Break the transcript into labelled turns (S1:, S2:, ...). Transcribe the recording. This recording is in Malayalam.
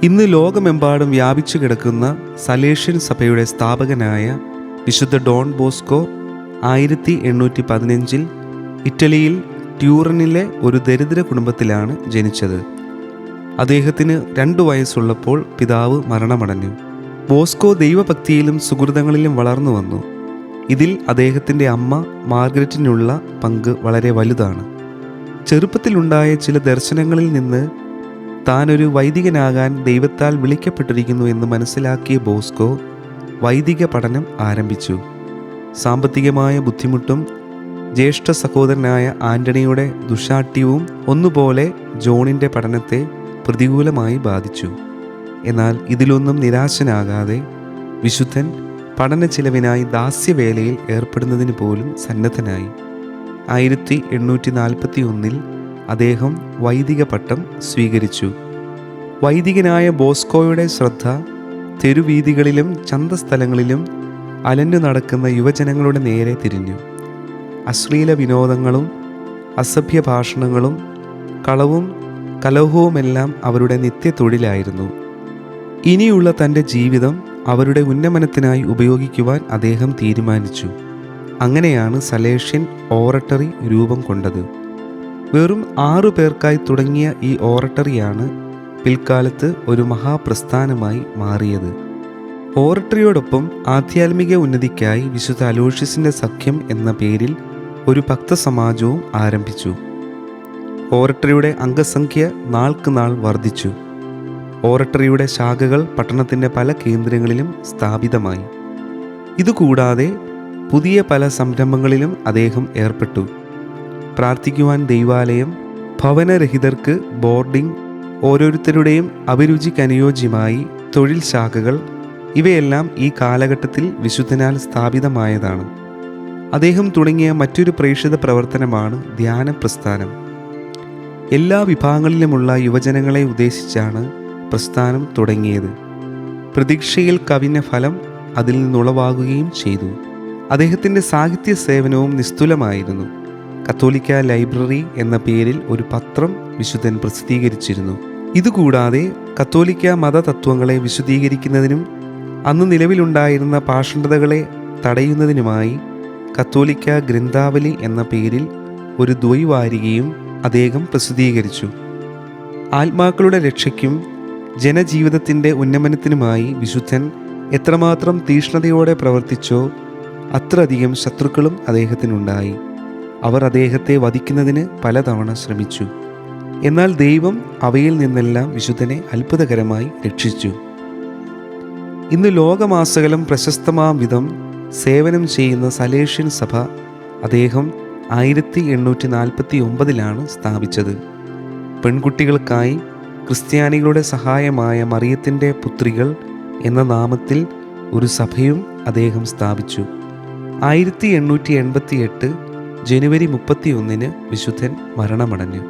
S1: ഇന്ന് ലോകമെമ്പാടും വ്യാപിച്ചു കിടക്കുന്ന സലേഷ്യൻ സഭയുടെ സ്ഥാപകനായ വിശുദ്ധ ഡോൺ ബോസ്കോ 1815 ഇറ്റലിയിൽ ട്യൂറിനിലെ ഒരു ദരിദ്ര കുടുംബത്തിലാണ് ജനിച്ചത്. അദ്ദേഹത്തിന് 2 വയസ്സുള്ളപ്പോൾ പിതാവ് മരണമടഞ്ഞു. ബോസ്കോ ദൈവഭക്തിയിലും സുഹൃതങ്ങളിലും വളർന്നു വന്നു. ഇതിൽ അദ്ദേഹത്തിൻ്റെ അമ്മ മാർഗരറ്റിനുള്ള പങ്ക് വളരെ വലുതാണ്. ചെറുപ്പത്തിലുണ്ടായ ചില ദർശനങ്ങളിൽ നിന്ന് താനൊരു വൈദികനാകാൻ ദൈവത്താൽ വിളിക്കപ്പെട്ടിരിക്കുന്നു എന്ന് മനസ്സിലാക്കിയ ബോസ്കോ വൈദിക പഠനം ആരംഭിച്ചു. സാമ്പത്തികമായ ബുദ്ധിമുട്ടും ജ്യേഷ്ഠ സഹോദരനായ ആന്റണിയുടെ ദുശാഠ്യവും ഒന്നുപോലെ ജോണിൻ്റെ പഠനത്തെ പ്രതികൂലമായി ബാധിച്ചു. എന്നാൽ ഇതിലൊന്നും നിരാശനാകാതെ വിശുദ്ധൻ പഠന ചിലവിനായി ദാസ്യവേലയിൽ ഏർപ്പെടുന്നതിന് പോലും സന്നദ്ധനായി. 1841 അദ്ദേഹം വൈദിക പട്ടം സ്വീകരിച്ചു. വൈദികനായ ബോസ്കോയുടെ ശ്രദ്ധ തെരുവീഥികളിലും ചന്തസ്ഥലങ്ങളിലും അലഞ്ഞു നടക്കുന്ന യുവജനങ്ങളുടെ നേരെ തിരിഞ്ഞു. അശ്ലീല വിനോദങ്ങളും അസഭ്യ ഭാഷണങ്ങളും കളവും കലഹവുമെല്ലാം അവരുടെ നിത്യതൊഴിലായിരുന്നു. ഇനിയുള്ള തൻ്റെ ജീവിതം അവരുടെ ഉന്നമനത്തിനായി ഉപയോഗിക്കുവാൻ അദ്ദേഹം തീരുമാനിച്ചു. അങ്ങനെയാണ് സലേഷ്യൻ ഓറട്ടറി രൂപം കൊണ്ടത്. വെറും 6 പേർക്കായി തുടങ്ങിയ ഈ ഓറട്ടറിയാണ് പിൽക്കാലത്ത് ഒരു മഹാപ്രസ്ഥാനമായി മാറിയത്. ഓറട്ടറിയോടൊപ്പം ആധ്യാത്മിക ഉന്നതിക്കായി വിശുദ്ധ അലോഷ്യസിൻ്റെ സഖ്യം എന്ന പേരിൽ ഒരു ഭക്തസമാജവും ആരംഭിച്ചു. ഓറട്ടറിയുടെ അംഗസംഖ്യ നാൾക്ക് നാൾ വർദ്ധിച്ചു. ഓറട്ടറിയുടെ ശാഖകൾ പട്ടണത്തിൻ്റെ പല കേന്ദ്രങ്ങളിലും സ്ഥാപിതമായി. ഇതുകൂടാതെ പുതിയ പല സംരംഭങ്ങളിലും അദ്ദേഹം ഏർപ്പെട്ടു. പ്രാർത്ഥിക്കുവാൻ ദൈവാലയം, ഭവനരഹിതർക്ക് ബോർഡിംഗ്, ഓരോരുത്തരുടെയും അഭിരുചിക്കനുയോജ്യമായി തൊഴിൽ ശാഖകൾ, ഇവയെല്ലാം ഈ കാലഘട്ടത്തിൽ വിശുദ്ധനാൽ സ്ഥാപിതമായതാണ്. അദ്ദേഹം തുടങ്ങിയ മറ്റൊരു പ്രേക്ഷിത പ്രവർത്തനമാണ് ധ്യാന പ്രസ്ഥാനം. എല്ലാ വിഭാഗങ്ങളിലുമുള്ള യുവജനങ്ങളെ ഉദ്ദേശിച്ചാണ് പ്രസ്ഥാനം തുടങ്ങിയത്. പ്രതീക്ഷയിൽ കവിഞ്ഞ ഫലം അതിൽ നിന്നുളവാകുകയും ചെയ്തു. അദ്ദേഹത്തിൻ്റെ സാഹിത്യ സേവനവും നിസ്തുലമായിരുന്നു. കത്തോലിക്ക ലൈബ്രറി എന്ന പേരിൽ ഒരു പത്രം വിശുദ്ധൻ പ്രസിദ്ധീകരിച്ചിരുന്നു. ഇതുകൂടാതെ കത്തോലിക്ക മതതത്വങ്ങളെ വിശദീകരിക്കുന്നതിനും അന്ന് നിലവിലുണ്ടായിരുന്ന പാഷണ്ഡതകളെ തടയുന്നതിനുമായി കത്തോലിക്ക ഗ്രന്ഥാവലി എന്ന പേരിൽ ഒരു ദ്വൈവാരികയും അദ്ദേഹം പ്രസിദ്ധീകരിച്ചു. ആത്മാക്കളുടെ രക്ഷയ്ക്കും ജനജീവിതത്തിൻ്റെ ഉന്നമനത്തിനുമായി വിശുദ്ധൻ എത്രമാത്രം തീഷ്ണതയോടെ പ്രവർത്തിച്ചോ അത്രയധികം ശത്രുക്കളും അദ്ദേഹത്തിനുണ്ടായി. അവർ അദ്ദേഹത്തെ വധിക്കുന്നതിന് പലതവണ ശ്രമിച്ചു. എന്നാൽ ദൈവം അവയിൽ നിന്നെല്ലാം വിശുദ്ധനെ അത്ഭുതകരമായി രക്ഷിച്ചു. ഇന്ന് ലോകമാസകലം പ്രശസ്തമാം വിധം സേവനം ചെയ്യുന്ന സലേഷ്യൻ സഭ അദ്ദേഹം 1849 സ്ഥാപിച്ചത്. പെൺകുട്ടികൾക്കായി ക്രിസ്ത്യാനികളുടെ സഹായമായ മറിയത്തിൻ്റെ പുത്രികൾ എന്ന നാമത്തിൽ ഒരു സഭയും അദ്ദേഹം സ്ഥാപിച്ചു. 1888 ജനുവരി 31 വിശുദ്ധൻ മരണമടഞ്ഞു.